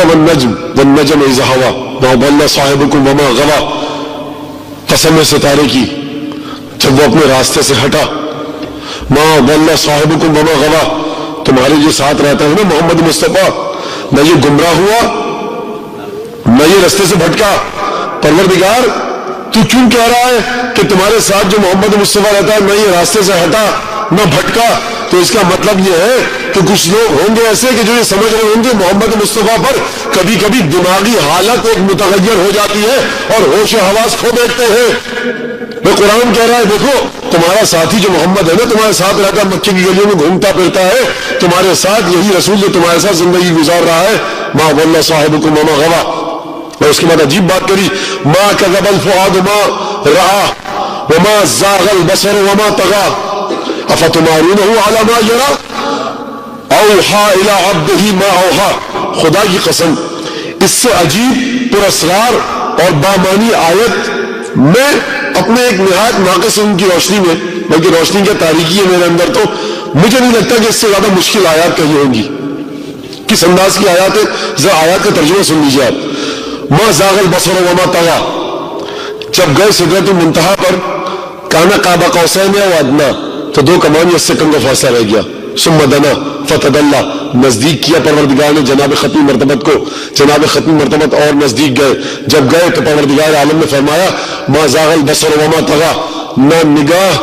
دیکھو والنجم اذا ہوا ما ضل صاحبکم وما غوا، قسم ہے ستارے کی جب وہ اپنے راستے سے ہٹا، ما ضل صاحبکم وما غوا، تمہارے جو ساتھ رہتا ہے نا محمد مصطفیٰ، نہ یہ گمراہ ہوا نہ یہ راستے سے بھٹکا۔ پروردگار تو کیوں کہہ رہا ہے کہ تمہارے ساتھ جو محمد مصطفیٰ رہتا ہے نہ یہ راستے سے ہٹا نہ بھٹکا؟ تو اس کا مطلب یہ ہے کہ کچھ لوگ ہوں گے ایسے کہ جو یہ سمجھ رہے ہوں گے محمد مصطفیٰ پر کبھی کبھی دماغی حالت ایک متغیر ہو جاتی ہے اور ہوش و حواس کھو بیٹھتے ہیں۔ وہ قرآن کہہ رہا ہے دیکھو تمہارا ساتھی جو محمد ہے نا تمہارے ساتھ رہتا ہے، مکے کی گلیوں میں گھومتا پھرتا ہے، تمہارے ساتھ یہی رسول جو تمہارے ساتھ زندگی گزار رہا ہے، ما ضل صاحبکم وما غوا۔ اور اس کے بعد عجیب بات کری، ما کذب الفؤاد ما رأى وما زاغ البصر وما طغى افتمارونه على ما يرى اوحى الى عبده ما اوحى۔ خدا کی قسم اس سے عجیب پراسرار اور بامانی آیت میں اپنے ایک نہایت ناقص ان کی روشنی میں، بلکہ روشنی کی تاریکی ہے میرے اندر، تو مجھے نہیں لگتا کہ اس سے زیادہ مشکل آیات کہیں ہوں گی۔ کس انداز کی آیات ہے، ذرا آیات کا ترجمہ سن لیجیے آپ۔ ما زاغ البصر وما طغى، جب گئے سدرۃ المنتہا پر، کانا قاب قوسین او ادنا، تو دو کمان یا اس سے کم کا فاصلہ رہ گیا، ثم دنا فتدلى، نزدیک کیا پروردگار نے جناب ختمی مرتبت کو، جناب ختمی مرتبت اور نزدیک گئے۔ جب گئے تو پروردگار عالم نے فرمایا ما زاغ البصر وما طغى، نہ نگاہ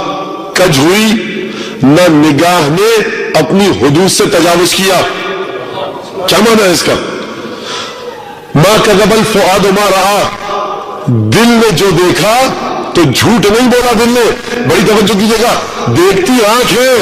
کج ہوئی نہ نگاہ نے اپنی حدود سے تجاوز کیا۔ کیا معنی ہے اس کا؟ ما کذب الفؤاد ما رأى، دل نے جو دیکھا تو جھوٹ نہیں بولا دل نے۔ بڑی توجہ کیجیے گا، دیکھتی آنکھ ہے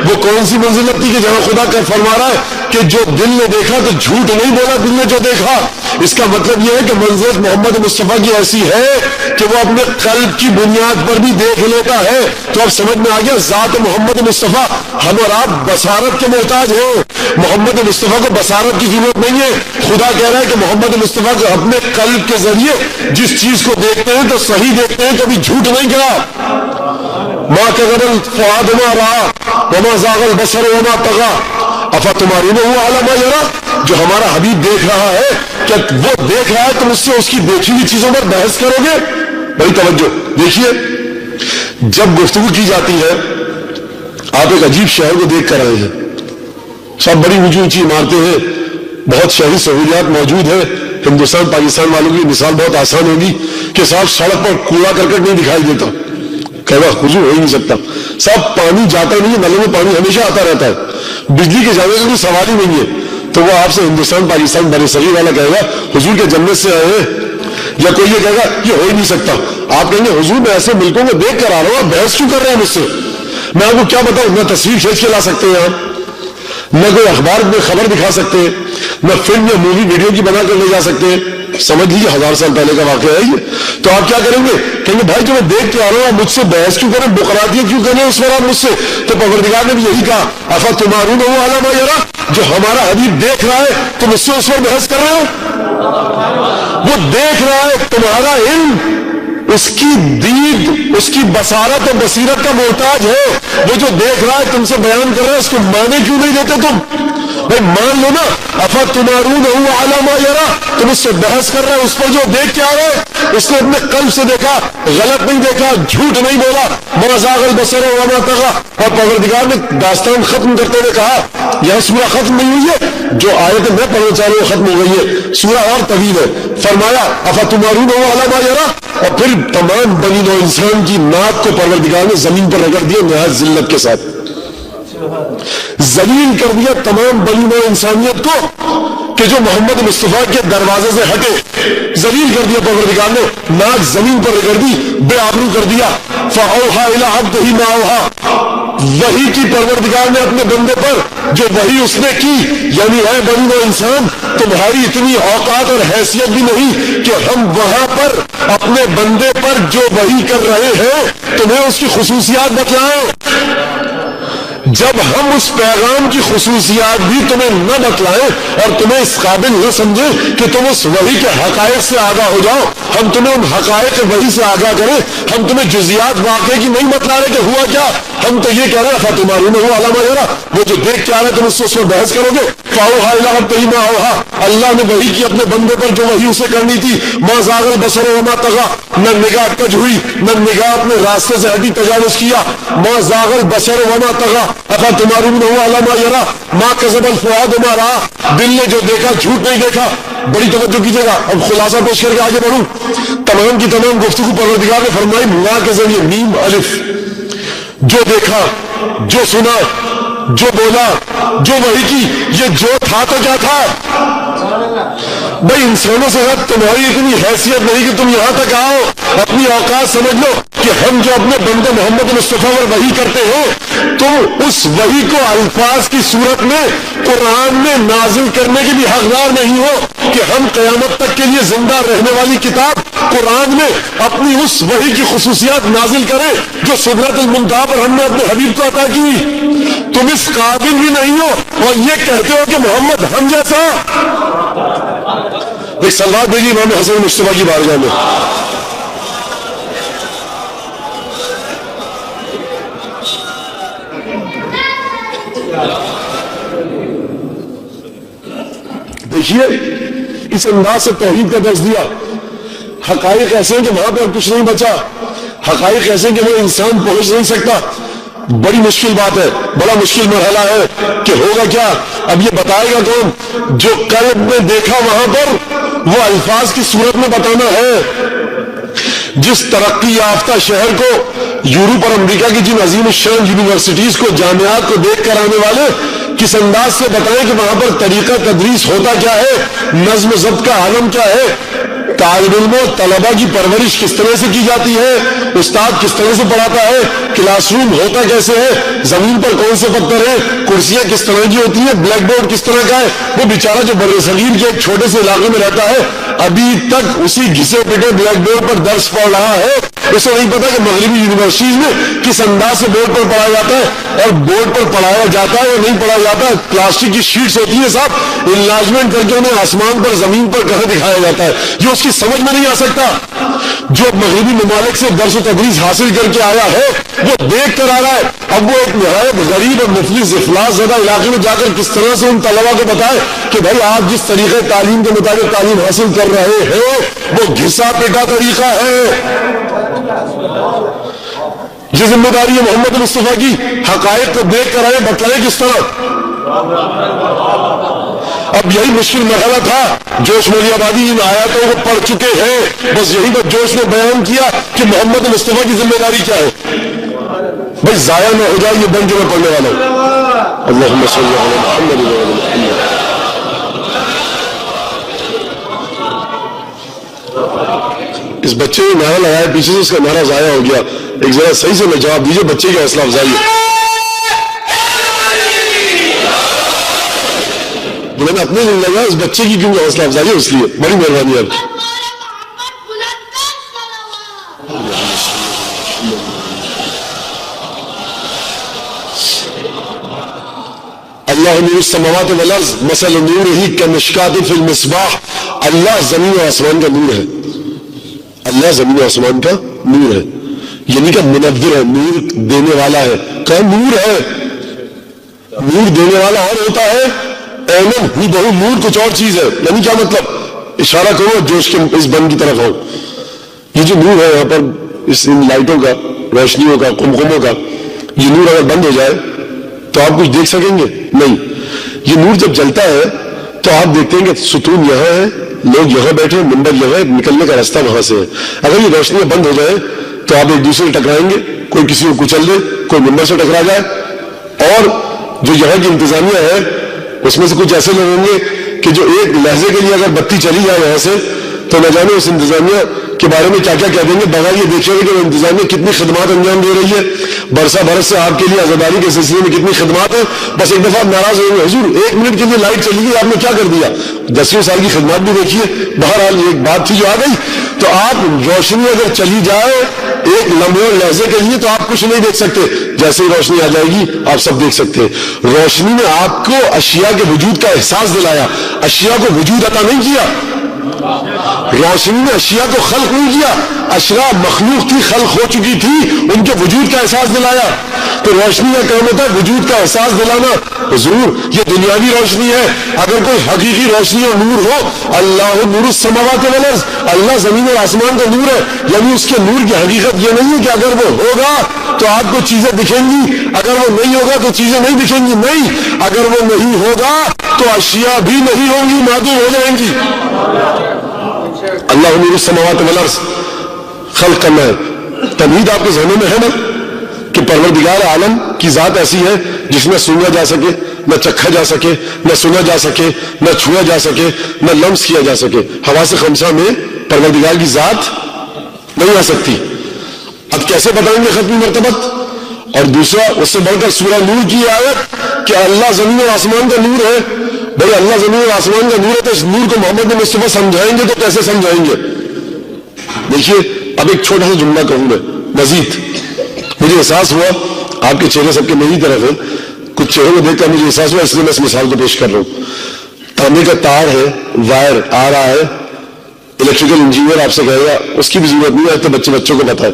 وہ کون سی منزل لگتی کہ جہاں خدا کا فرما رہا ہے کہ جو دل نے دیکھا تو جھوٹ نہیں بولا دل نے جو دیکھا۔ اس کا مطلب یہ ہے کہ منزلت محمد مصطفیٰ کی ایسی ہے کہ وہ اپنے قلب کی بنیاد پر بھی دیکھ لیتا ہے۔ تو اب سمجھ میں آ گیا ذات محمد مصطفیٰ، ہم اور آپ بصارت کے محتاج ہیں، محمد مصطفیٰ کو بصارت کی ضرورت نہیں ہے۔ خدا کہہ رہا ہے کہ محمد مصطفیٰ کو اپنے قلب کے ذریعے جس چیز کو دیکھتے ہیں تو صحیح دیکھتے ہیں، کبھی جھوٹ نہیں کہا۔ ما کذب الفؤاد ما رأى وما زاغ البصر وما طغى افتمارونه على ما يرى، جو ہمارا حبیب دیکھ رہا ہے کہ وہ دیکھ رہا ہے تم اس سے اس کی دیکھی ہوئی چیزوں پر بحث کرو گے؟ بڑی توجہ دیکھیے، جب گفتگو کی جاتی ہے، آپ ایک عجیب شہر کو دیکھ کر آئے ہیں، سب بڑی اونچی اونچی عمارتیں ہیں، بہت شہری سہولیات موجود ہیں۔ ہندوستان پاکستان والوں کی مثال بہت آسان ہوگی کہ صاحب سڑک پر کوڑا کرکٹ نہیں دکھائی دیتا، کہنا حضور ہو ہی نہیں سکتا، صاحب پانی جاتا نہیں ہے، نلوں میں پانی ہمیشہ آتا رہتا ہے، بجلی کے جانے کا کوئی سوال ہی نہیں ہے۔ تو وہ آپ سے ہندوستان پاکستان بر صغیر والا کہے گا حضور کے جنت سے آئے ہیں، یا کوئی یہ کہے گا یہ ہو ہی نہیں سکتا۔ آپ کہیں گے حضور میں ایسے ملکوں کو دیکھ کر آ رہا ہوں، آپ بحث کیوں کر رہے ہیں مجھ سے؟ میں آپ کو کیا بتاؤں، نہ تصویر کھینچ کے لا سکتے ہیں آپ، نہ کوئی اخبار میں خبر دکھا سکتے ہیں، نہ فلم یا مووی ویڈیو کی بنا کر لے جا سکتے ہیں۔ سمجھ لیجیے 1000 سال پہلے کا واقعہ ہے یہ۔ تو آپ کیا کریں گے؟ کہیں گے بھائی جو میں دیکھ کے آ رہا ہوں آپ مجھ سے بحث کیوں کریں، بقراتیاں کیوں کریں اس وقت مجھ سے؟ تو پروردگار نے بھی یہی کہا افتمارونه علی ما یری، جو ہمارا حبیب دیکھ رہا ہے تم اس سے اس وقت بحث کر رہے ہو؟ وہ دیکھ رہا ہے، تمہارا علم اس کی دید، اس کی بصارت اور بصیرت کا محتاج ہے۔ وہ جو دیکھ رہا ہے تم سے بیان کر رہا ہے، اس کو مانے کیوں نہیں دیتے تم؟ بھائی مان لو نا، افتمارونه علی ما یری، تم اس سے بحث کر رہے ہیں اس پر جو دیکھ کے آ رہے ہیں، اس نے اپنے قلب سے دیکھا، غلط نہیں دیکھا، جھوٹ نہیں بولا، ما زاغ البصر وما طغى۔ اور پروردگار نے داستان ختم کرتے ہوئے کہا، یہ سورہ ختم نہیں ہوئی ہے، جو آیت میں پڑھنا چاہ رہے ہو ختم ہو گئی ہے، سورہ اور طویل ہے۔ فرمایا افتمارونه علی ما یری، اور پھر تمام بنی نوع انسان کی ناک کو پروردگار نے زمین پر رگڑ دیا نہایت ذلت کے ساتھ، ذلیل کر دیا تمام بنی نوع انسانیت کو کہ جو محمد مصطفیٰ کے دروازے سے ہٹے، ذلیل کر دیا پروردگار نے، ناک زمین پر رگڑ دی، بے آبرو کر دیا۔ فأوحى إلى عبده ما أوحى، وحی کی پروردگار نے اپنے بندے پر جو وحی اس نے کی، یعنی اے بنی نوع انسان تمہاری اتنی اوقات اور حیثیت بھی نہیں کہ ہم وہاں پر اپنے بندے پر جو وحی کر رہے ہیں تمہیں اس کی خصوصیات بتلائیں۔ جب ہم اس پیغام کی خصوصیات بھی تمہیں نہ بتلائیں اور تمہیں اس قابل نہ سمجھیں کہ تم اس وحی کے حقائق سے آگاہ ہو جاؤ، ہم تمہیں ان حقائق وحی سے آگاہ کریں، ہم تمہیں جزیات واقعے کی نہیں بتلا رہے کہ ہوا کیا، ہم تو یہ کہہ رہے ہیں تمہاری میں ہوا علامہ یرا، وہ جو دیکھ کے آ رہے تم اس سے بحث کرو گے، فاوحا الی عبدہ ما اوحا، اللہ نے وحی کی اپنے بندے پر جو وحی اسے کرنی تھی، ما زاغ البصر وما طغى، نہ نگاہ کج ہوئی نہ نگاہ اپنے راستے سے ہٹی تجاوز کیا، ما زاغ البصر وما طغى افاتمارون علی ما یرا ما کذب الفؤاد ما رأى، دل نے جو دیکھا جھوٹ نہیں دیکھا۔ بڑی توجہ کیجیے گا، اب خلاصہ پیش کر کے آگے بڑھوں۔ تمام کی تمام گفتگو پروردگار نے فرمائی ما کے ذریعے میم الف، جو دیکھا، جو سنا، جو بولا، جو وحی کی، یہ جو تھا تو کیا تھا؟ بھائی انسانوں سے ہٹ، تمہاری اتنی حیثیت نہیں کہ تم یہاں تک آؤ، اپنی اوقات سمجھ لو کہ ہم جو اپنے بندے محمد مصطفیٰ پر وحی کرتے ہیں، تم اس وحی کو الفاظ کی صورت میں قرآن میں نازل کرنے کے بھی حقدار نہیں ہو کہ ہم قیامت تک کے لیے زندہ رہنے والی کتاب قرآن میں اپنی اس وحی کی خصوصیات نازل کریں جو سدرۃ المنتہا پر ہم نے اپنے حبیب کو عطا کی۔ تم اس قابل بھی نہیں ہو اور یہ کہتے ہو کہ محمد ہم جیسا۔ ایک سلوات بھیجیے امام حسن مجتبیٰ کی بارگاہ میں۔ دیکھیے اس انداز سے توحید کا درس دیا۔ حقائق ایسے ہیں کہ وہاں پہ کچھ نہیں بچا، حقائق ایسے ہیں کہ وہ انسان پہنچ نہیں سکتا۔ بڑی مشکل بات ہے، بڑا مشکل مرحلہ ہے کہ ہوگا کیا، اب یہ بتائے گا کون؟ جو قلب میں دیکھا وہاں پر وہ الفاظ کی صورت میں بتانا ہے۔ جس ترقی یافتہ شہر کو، یورپ اور امریکہ کی جن عظیم الشان یونیورسٹیز کو، جامعات کو دیکھ کر آنے والے کس انداز سے بتائیں کہ وہاں پر طریقہ تدریس ہوتا کیا ہے، نظم و ضبط کا عالم کیا ہے، طالب علم و طلبہ کی پرورش کس طرح سے کی جاتی ہے، استاد کس طرح سے پڑھاتا ہے، کلاس روم ہوتا کیسے ہے، زمین پر کون سے پتھر ہیں، کرسیاں کس طرح کی ہوتی ہیں، بلیک بورڈ کس طرح کا ہے۔ وہ بیچارہ جو بر صغیر کے ایک چھوٹے سے علاقے میں رہتا ہے ابھی تک اسی گھسے پٹے بلیک بورڈ پر درس پڑھ رہا ہے، اسے نہیں پتا کہ مغربی یونیورسٹیز میں کس انداز سے بورڈ پر پڑھایا جاتا ہے، اور بورڈ پر پڑھایا جاتا ہے یا نہیں پڑھایا جاتا ہے۔ پلاسٹک کی شیٹس ہوتی ہیں صاحب، انلارجمنٹ کر کے انہیں آسمان پر زمین پر کہاں دکھایا جاتا ہے، یہ اس کی سمجھ میں نہیں آ سکتا۔ جو مغربی ممالک سے درس و تدریس حاصل کر کے آیا ہے وہ دیکھ کر آ رہا ہے، اب وہ ایک نہایت غریب اور مفلس افلاس زدہ علاقے میں جا کر کس طرح سے ان طلبا کو بتائے کہ بھائی آپ جس طریقے تعلیم کے مطابق تعلیم حاصل کر رہے ہیں وہ گھسا پیٹا طریقہ ہے۔ یہ ذمہ داری ہے محمد مصطفیٰ کی، حقائق کو دیکھ کر آئے، بتلائے کس طرح۔ اب یہی مشکل مرحلہ تھا، جوش مولی آبادی ان آیاتوں کو پڑھ چکے ہیں، بس یہی پر جوش نے بیان کیا کہ محمد مصطفیٰ کی ذمہ داری کیا ہے۔ بھائی ضائع نہ ہو جائے یہ بن جو میں پڑھنے والا ہوں۔ اللہم صلی علی محمد و علی محمد۔ اس بچے نے نعرہ لگایا، پیچھے سے اس کا نعرہ ضائع ہو گیا، ایک ذرا صحیح سے میں جواب دیجیے، بچے کی حوصلہ افزائی ہے۔ میں نے اپنے لیے لگا، اس بچے کی کیوں حوصلہ افزائی ہے، اس لیے بڑی مہربانی ہے۔ اللہ نور السماوات والارض مثل نورہ کمشکاۃ فی المصباح، اللہ زمین و آسمان کا نور ہے، اللہ زمین و آسمان کا نور ہے، یعنی کہ منور ہے، نور دینے والا ہے۔ کہاں نور ہے؟ نور دینے والا اور ہوتا ہے ایمن ہی بہو، نور کچھ اور چیز ہے، یعنی کیا مطلب؟ اشارہ کرو جوش کے اس بند کی طرف ہو۔ یہ جو نور ہے یہاں پر، اس ان لائٹوں کا، روشنیوں کا، قمقموں کا، یہ نور اگر بند ہو جائے تو آپ کچھ دیکھ سکیں گے؟ نہیں۔ یہ نور جب جلتا ہے تو آپ دیکھتے ہیں کہ ستون یہاں ہے، لوگ یہاں بیٹھے، منبر یہاں ہے، نکلنے کا راستہ وہاں سے ہے۔ اگر یہ روشنیاں بند ہو جائیں تو آپ ایک دوسرے سے ٹکرائیں گے، کوئی کسی کو کچل دے، کوئی منبر سے ٹکرا جائے، اور جو یہاں کی انتظامیہ ہے اس میں سے کچھ ایسے لوگ ہوں گے کہ جو ایک لہجے کے لیے اگر بتی چلی جائے یہاں سے تو نہ جانے اس انتظامیہ کے بارے میں کیا کیا کہہ دیں گے، بغیر یہ دیکھیں گے کہ وہ انتظامیہ کتنی خدمات انجام دے رہی ہے، برسا برس سے آپ کے لیے آزاداری کے سلسلے میں کتنی خدمات ہے۔ بس ایک دفعہ آپ ناراض ہوئیں گے، حضور ایک منٹ کے لیے لائٹ چلی گئی، آپ نے کیا کر دیا؟ 10 سال کی خدمات بھی دیکھیے۔ بہرحال ایک بات تھی جو آ گئی، تو آپ روشنی اگر چلی جائے ایک لمحے اور لہجے کے لیے تو آپ کچھ نہیں دیکھ سکتے، جیسے ہی روشنی آ جائے گی آپ سب دیکھ سکتے ہیں۔ روشنی نے آپ کو اشیاء کے وجود کا احساس دلایا، اشیاء کو وجود عطا نہیں کیا۔ روشنی نے اشیاء کو خلق نہیں کیا، اشیاء مخلوق تھی، خلق ہو چکی تھی، ان کے وجود کا احساس دلایا۔ تو روشنی کا کام ہوتا ہے وجود کا احساس دلانا۔ حضور یہ دنیاوی روشنی ہے، اگر کوئی حقیقی روشنی اور نور ہو، اللہ نور السماوات والارض، اللہ زمین اور آسمان کا نور ہے، یعنی اس کے نور کی حقیقت یہ نہیں ہے کہ اگر وہ ہوگا تو آپ کو چیزیں دکھیں گی، اگر وہ نہیں ہوگا تو چیزیں نہیں دکھیں گی، نہیں، اگر وہ نہیں ہوگا تو اشیاء بھی نہیں ہوں گی، معدوم ہو جائیں گی۔ اللہ نور السماوات والارض خلق کرنا ہے۔ تمہید آپ کے ذہنوں میں ہے نا کہ پروردگار عالم کی ذات ایسی ہے جس میں سنا جا سکے، نہ چکھا جا سکے، نہ سنا جا سکے، نہ چھوا جا سکے، نہ لمس کیا جا سکے۔ حواس خمسہ میں پروردگار کی ذات نہیں آ سکتی۔ اب کیسے بتائیں گے ختمی مرتبت؟ اور دوسرا اس سے بڑھ کر سورہ نور کی آیت کہ اللہ زمین اور آسمان کا نور ہے۔ بھائی اللہ زمین اور آسمان کا نور ہے تو اس نور کو محمد مصطفیٰ سمجھائیں گے تو کیسے سمجھائیں گے؟ دیکھیے اب ایک چھوٹا سا جملہ کہوں گا مزید۔ مجھے احساس ہوا آپ کے چہرے سب کے میری طرف ہے، کچھ چہروں کو دیکھ کر مجھے احساس ہوا، اس لیے میں اس مثال کو پیش کر رہا ہوں۔ تانبے کا تار ہے، وائر آ رہا ہے، الیکٹریکل انجینئر آپ سے کہے گا اس کی بھی ضرورت نہیں ہے، تو بچوں کو پتا ہے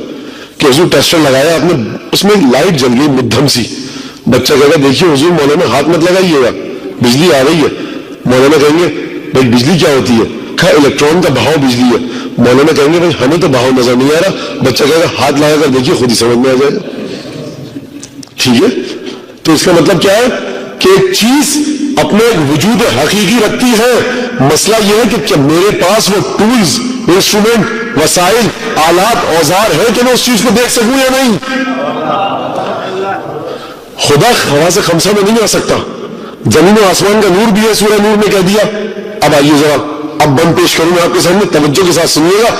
کہ حضور ٹیسٹر لگایا آپ نے، اس میں لائٹ جل گئی مدھم سی، بچہ کہے گا دیکھیے حضور مولانا ہاتھ مت لگائیے گا، بجلی آ رہی ہے۔ مولانا کہیں گے بھائی بجلی کیا ہوتی ہے؟ کہا الیکٹرون کا بہاؤ بجلی ہے۔ مولانا کہیں گے بھائی ہمیں تو بہاؤ نظر نہیں آ رہا، بچہ کہے گا ہاتھ لگا کر دیکھیے خود ہی سمجھ میں آ جائے گا۔ ٹھیک ہے، تو اس کا مطلب کیا ہے کہ ایک چیز اپنے ایک وجود حقیقی رکھتی ہے، مسئلہ یہ ہے کہ کیا میرے پاس وہ ٹولز، انسٹرومنٹ، وسائل، آلات، اوزار ہے کہ میں اس چیز کو دیکھ سکوں یا نہیں۔ خدا حواس خمسہ میں نہیں آ سکتا، زمین و آسمان کا نور بھی ہے، سورہ نور میں کہہ دیا۔ اب آئیے ذرا اب بند پیش کروں میں آپ کے سامنے، توجہ کے ساتھ سنیے گا۔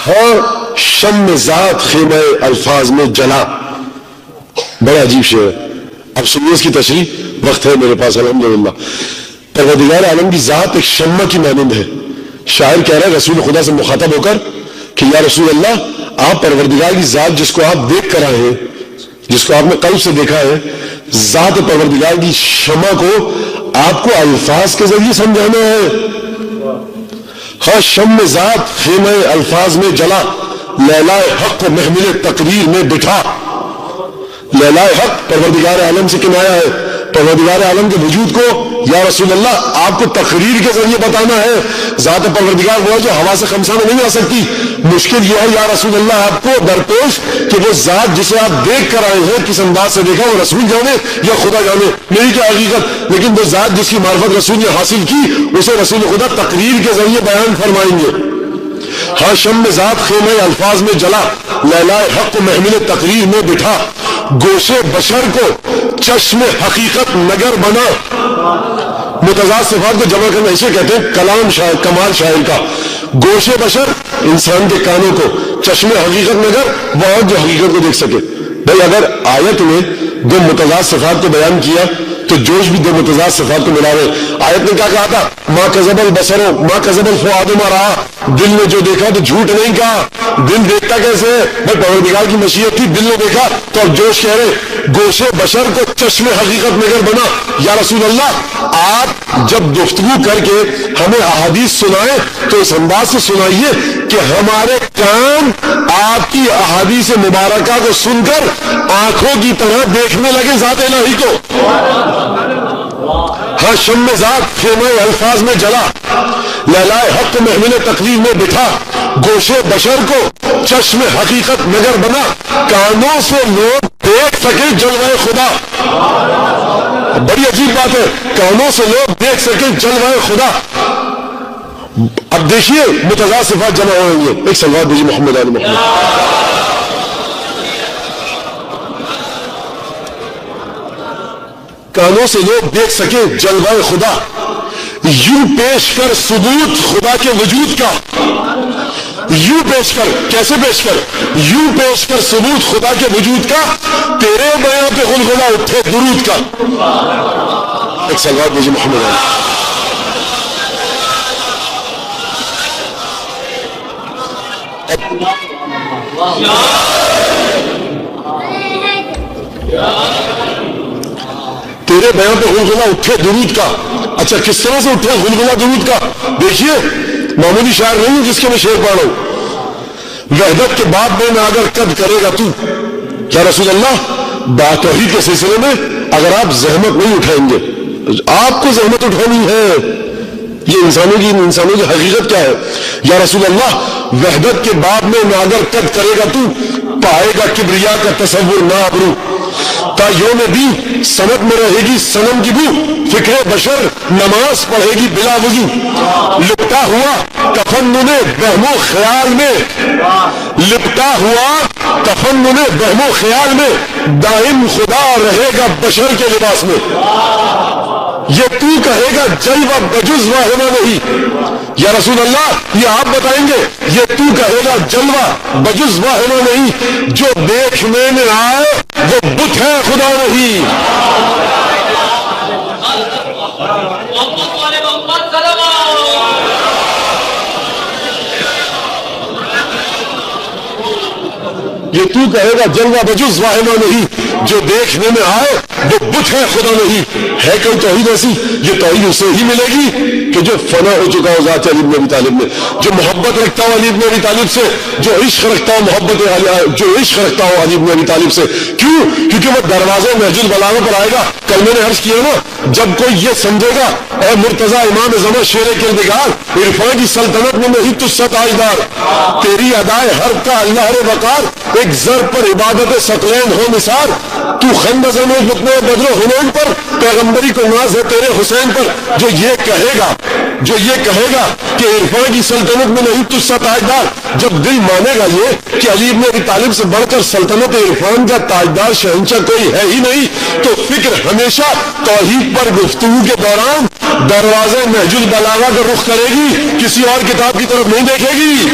ہاں شم ذات خیمہ الفاظ میں جلا، بڑا عجیب شعر ہے، اب سنیے اس کی تشریح، وقت ہے میرے پاس الحمدللہ۔ پروردگار عالم کی ذات ایک شمع کی مانند ہے۔ شاعر کہہ رہا ہے رسول خدا سے مخاطب ہو کر کہ یا رسول اللہ آپ پروردگار کی ذات جس کو آپ دیکھ کر آئے ہیں، جس کو آپ نے قلب سے دیکھا ہے، ذات پروردگار کی شمع کو آپ کو الفاظ کے ذریعے سمجھانا ہے۔ ہاں شم ذات خیمہ الفاظ میں جلا، لیلہ حق کو محمل تقریر میں بٹھا۔ لیلہ حق پروردگار عالم سے کنایا ہے، پروردگار عالم کے وجود کو یا رسول اللہ آپ کو تقریر کے ذریعے بتانا ہے۔ ذات پروردگار وہ ہے جو حواس خمسہ میں نہیں آ سکتی۔ مشکل یہ ہے یا رسول اللہ آپ کو درپیش کہ وہ ذات جسے آپ دیکھ کر آئے ہیں کس انداز سے دیکھا، وہ رسول جانے یا خدا جانے، میری کیا حقیقت، لیکن وہ ذات جس کی معرفت رسول نے حاصل کی اسے رسول خدا تقریر کے ذریعے بیان فرمائیں گے۔ ہاں شم ذات خیمہ الفاظ میں جلا، لیلہ حق کو محمل تقریر میں بٹھا، گوشے بشر کو چشم حقیقت نگر بنا۔ متضاد صفات کو جمع کرنا اسے کہتے ہیں کلام شاعر، کمال شاعر کا۔ گوشے بشر انسان کے کانوں کو، چشم حقیقت نگر وہ جو حقیقت کو دیکھ سکے۔ بھائی اگر آیت میں دو متضاد صفات کو بیان کیا تو جوش بھی دو متضاد صفات کو ملا رہے۔ آیت نے کیا کہا تھا؟ ما کذب البصر ما کذب الفؤاد ما رأى، دل نے جو دیکھا تو جھوٹ نہیں کہا۔ دل دیکھتا کیسے ہے؟ بھائی پروردگار کی مشیت تھی، دل نے دیکھا، تو اب جوش کہہ رہے گوشے بشر کو چشم حقیقت نگر بنا۔ یا رسول اللہ آپ جب گفتگو کر کے ہمیں احادیث سنائیں تو اس انداز سے سنائیے کہ ہمارے کان آپ کی احادیث مبارکہ کو سن کر آنکھوں کی طرح دیکھنے لگے ذات الہی کو۔ ہاں شم ذات خیمہ الفاظ میں جلا، لیلہ حق محمل تقریر میں بٹھا، گوشے بشر کو چشم حقیقت نگر بنا، کانوں سے لوگ دیکھ سکے جلوہ خدا۔ بڑی عجیب بات ہے، کانوں سے لوگ دیکھ سکے جلوہ خدا۔ اب دیکھیے متضاد صفات جمع ہوئیں گے، ایک سلوات دیجیے محمد علی محمد۔ کانوں سے لوگ دیکھ سکے جلوہ خدا، یوں پیش کر ثبوت خدا کے وجود کا۔ یوں پیش کر، کیسے پیش کر؟ یوں پیش کر ثبوت خدا کے وجود کا، تیرے بیان پہ غلغلہ اٹھے درود کا۔ ایک سلوات دیجیے محمد علی۔ اب تیرے بیان پہ غلغلہ اٹھے درود کا. اچھا کس طرح سے اٹھے غلغلہ درود کا؟ دیکھیے معمولی شاعر نہیں ہوں جس کے میں شعر پڑھ رہا ہوں. وحدت کے بعد میں اگر قد کرے گا تو یا رسول اللہ توحید کے سلسلے میں اگر آپ زحمت نہیں اٹھائیں گے, آپ کو زحمت اٹھانی ہے. یہ انسانوں کی حقیقت کیا ہے؟ یا رسول اللہ وحدت کے بعد میں اگر قد کرے گا تو پائے گا کبریا کا تصور نہ ابرو. تا یوم بھی سمت میں رہے گی صنم کی بو, فکر بشر نماز پڑھے گی بلا وضو. لپٹا ہوا تفنن وہم و خیال میں, لپٹا ہوا تفنن وہم و خیال میں, دائم خدا رہے گا بشر کے لباس میں. یہ تو کہے گا جلوہ بجز واہمہ نہیں. یا رسول اللہ یہ آپ بتائیں گے, یہ تو کہے گا جلوہ بجز واہمہ نہیں, جو دیکھنے میں آئے وہ بت ہے خدا نہیں. یہ تو کہے گا جلوہ بجز واہمہ نہیں, جو دیکھنے میں آئے وہ بت ہے خدا نہیں. ہے کوئی توحید ایسی؟ یہ توحید اسے ہی ملے گی کہ جو فنا ہو چکا ہو ذات علی بن ابی طالب میں, جو محبت رکھتا ہو علی بن ابی طالب سے, جو عشق رکھتا ہو عشق رکھتا ہو علی بن ابی طالب سے. کیوں؟ کیونکہ وہ دروازے نہج البلاغہ پر آئے گا. کل میں نے عرض کیا نا, جب کوئی یہ سمجھے گا اے مرتضی امام زمان شیر کردگار, عرفان کی سلطنت میں نہیں تو ستائیدار, تیری ادائے ہر کا اللہ وقار, ایک زر پر عبادت ثقلین ہو نثار. تو خند زمین فتنے بدر و حنین پر, پیغمبری کو ناز ہے تیرے حسین پر. جو یہ کہے گا کہ عرفان کی سلطنت میں نہیں تو ستائیدار, جب دل مانے گا یہ کہ علی بن ابی طالب سے بڑھ کر سلطنت عرفان کا تاجدار شہنشاہ کوئی ہے ہی نہیں, تو فکر ہمیشہ توحید پر گفتگو کے دوران دروازے نہج البلاغہ کا رخ کرے گی, کسی اور کتاب کی طرف نہیں دیکھے گی.